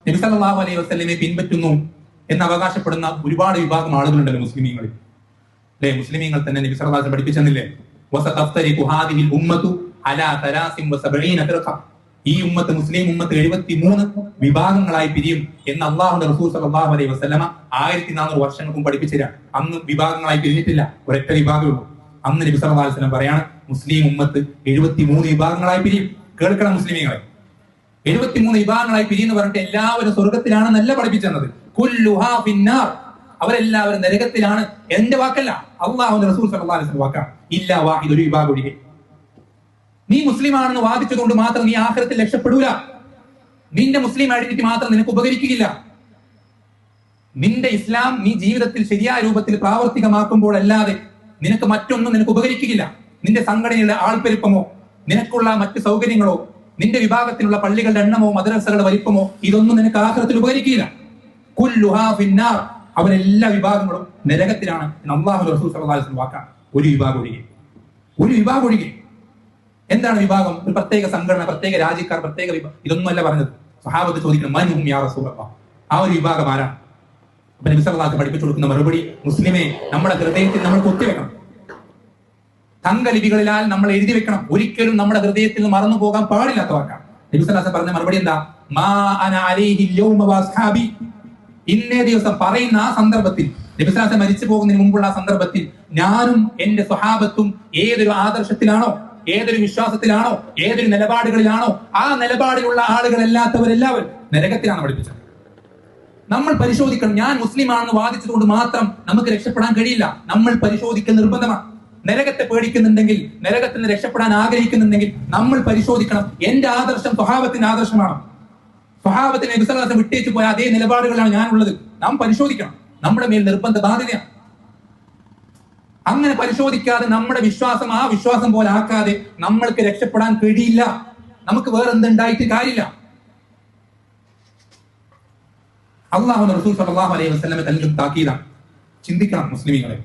നബി സല്ലല്ലാഹു അലൈഹി വസല്ലമയെ പിൻപറ്റുന്നു എന്ന് അവകാശപ്പെടുന്ന ഒരുപാട് വിഭാഗം ആളുകളുണ്ടല്ലോ മുസ്ലിമീങ്ങളിൽ. അല്ലെ, മുസ്ലിമീങ്ങൾ തന്നെ നബി സല്ലല്ലാഹു അലൈഹി വസല്ലം പഠിപ്പിച്ചെന്നില്ലേ, വസതഫ്തരിഖു ഹാദിഹിൽ ഉമ്മത്തു അലാ 73 ഫിർഖ. ഈ ഉമ്മത്ത്, മുസ്ലിം ഉമ്മത്ത് 73 വിഭാഗങ്ങളായി പിരിയും എന്ന് അള്ളാഹുവിന്റെ റസൂൽ സല്ലല്ലാഹു അലൈഹി വസല്ലമ 1400 വർഷങ്ങൾക്കും പഠിപ്പിച്ചില്ല. അന്ന് വിഭാഗങ്ങളായി പിരിഞ്ഞിട്ടില്ല, ഒരൊറ്റ വിഭാഗമേ ഉള്ളൂ. അന്ന് നബി സല്ലല്ലാഹു അലൈഹി വസല്ലം പറയാണ്, മുസ്ലിം ഉമ്മത്ത് 73 വിഭാഗങ്ങളായി പിരിയും. കേൾക്കണം മുസ്ലിമീങ്ങളെ, 73 വിഭാഗങ്ങളായി പിരിയെന്ന് പറഞ്ഞിട്ട് എല്ലാവരും സ്വർഗത്തിലാണ് നല്ല പഠിപ്പിച്ചത്. കുല്ലുഹാ ഫിന്നാർ, അവരെല്ലാവരും നരകത്തിലാണ്. എന്റെ വാക്കല്ല, അള്ളാഹുവിന്റെ റസൂൽ സല്ലല്ലാഹു അലൈഹി വസല്ലം വാക്കാണ്. ഇല്ല വാഹിദ്, ഒരു വിഭാഗം ഒഴികെ. നീ മുസ്ലിം ആണെന്ന് വാദിച്ചതുകൊണ്ട് മാത്രം നീ ആഖിറത്തിൽ രക്ഷപ്പെടൂല. നിന്റെ മുസ്ലിം ഐഡന്റിറ്റി മാത്രം നിനക്ക് ഉപകരിക്കുകയില്ല. നിന്റെ ഇസ്ലാം നീ ജീവിതത്തിൽ ശരിയായ രൂപത്തിൽ പ്രാവർത്തികമാക്കുമ്പോഴല്ലാതെ നിനക്ക് മറ്റൊന്നും നിനക്ക് ഉപകരിക്കുകയില്ല. നിന്റെ സംഘടനയുടെ ആൾപ്പെരുപ്പമോ, നിനക്കുള്ള മറ്റു സൗകര്യങ്ങളോ, നിന്റെ വിഭാഗത്തിലുള്ള പള്ളികളുടെ എണ്ണമോ, മദ്രസകളുടെ വലിപ്പമോ, ഇതൊന്നും നിനക്ക് ആഖിറത്തിൽ ഉപകരിക്കുകയില്ല. കുല്ലുഹാ ഫിന്നാർ, അവരെല്ലാ വിഭാഗങ്ങളും നരകത്തിലാണ് അല്ലാഹുവിന്റെ റസൂൽ സല്ലല്ലാഹു അലൈഹി വസല്ലം വാക്കാണ്. ഒരു വിഭാഗം ഒഴികെ, ഒരു വിഭാഗം ഒഴികെ. എന്താണ് വിഭാഗം? ഒരു പ്രത്യേക സംഘടന, പ്രത്യേക രാജ്യക്കാർ, പ്രത്യേക വിഭാഗം, ഇതൊന്നും അല്ല പറഞ്ഞത്. സ്വഹാബത്ത് ചോദിക്കണം, മൻഹും യാ റസൂലല്ലാഹ്, ആ ഒരു വിഭാഗം ആരാണ്? അപ്പൊ നബി സല്ലല്ലാഹു അലൈഹി വസല്ലം പഠിപ്പിച്ചു കൊടുക്കുന്ന മറുപടി, മുസ്ലിമെ, നമ്മുടെ ഹൃദയത്തിൽ നമ്മൾ കൊത്തിവെക്കണം. തങ്കലിപികളിലാൽ നമ്മൾ എഴുതി വെക്കണം. ഒരിക്കലും നമ്മുടെ ഹൃദയത്തിൽ നിന്ന് മറന്നു പോകാൻ പാടില്ലാത്ത വാക്കാണ്. നബി സല്ലല്ലാഹു അലൈഹി വസല്ലം പറഞ്ഞ മറുപടി എന്താ? മാ അന അലൈഹി യൗമ വഅസ്ഹാബി. ഇന്നേ ദിവസം പറയുന്ന ആ സന്ദർഭത്തിൽ, നബി സല്ലല്ലാഹു അലൈഹി വസല്ലം മരിച്ചു പോകുന്നതിന് മുമ്പുള്ള ആ സന്ദർഭത്തിൽ ഞാനും എന്റെ സ്വഹാബത്തും ഏതൊരു ആദർശത്തിലാണോ, ഏതൊരു വിശ്വാസത്തിലാണോ, ഏതൊരു നിലപാടുകളിലാണോ, ആ നിലപാടിലുള്ള ആളുകളല്ലാത്തവരെല്ലാവരും നരകത്തിലാണ് പഠിപ്പിച്ചത്. നമ്മൾ പരിശോധിക്കണം. ഞാൻ മുസ്ലിം ആണെന്ന് വാദിച്ചതുകൊണ്ട് മാത്രം നമുക്ക് രക്ഷപ്പെടാൻ കഴിയില്ല. നമ്മൾ പരിശോധിക്കൽ നിർബന്ധമാണ്. നരകത്തെ പേടിക്കുന്നുണ്ടെങ്കിൽ, നരകത്തിൽ നിന്ന് രക്ഷപ്പെടാൻ ആഗ്രഹിക്കുന്നുണ്ടെങ്കിൽ നമ്മൾ പരിശോധിക്കണം, എന്റെ ആദർശം സ്വഹാബത്തിന്റെ ആദർശമാണോ? സ്വഹാബത്തിന് നബി സല്ലല്ലാഹു അലൈഹി വസല്ലം വിട്ടേച്ചു പോയ അതേ നിലപാടുകളാണ് ഞാനുള്ളത്. നാം പരിശോധിക്കണം. നമ്മുടെ മേൽ നിർബന്ധ ബാധ്യതയാണ്. അങ്ങനെ പരിശോധിക്കാതെ നമ്മുടെ വിശ്വാസം ആ വിശ്വാസം പോലെ ആക്കാതെ നമ്മൾക്ക് രക്ഷപ്പെടാൻ കഴിയില്ല. നമുക്ക് വേറെ എന്തുണ്ടായിട്ട് കാര്യമില്ല. അല്ലാഹുവിന്റെ റസൂൽ സല്ലല്ലാഹു അലൈഹി വസല്ലം തല്ലും താക്കീതാണ്. ചിന്തിക്കണം മുസ്ലിമീങ്ങളെ.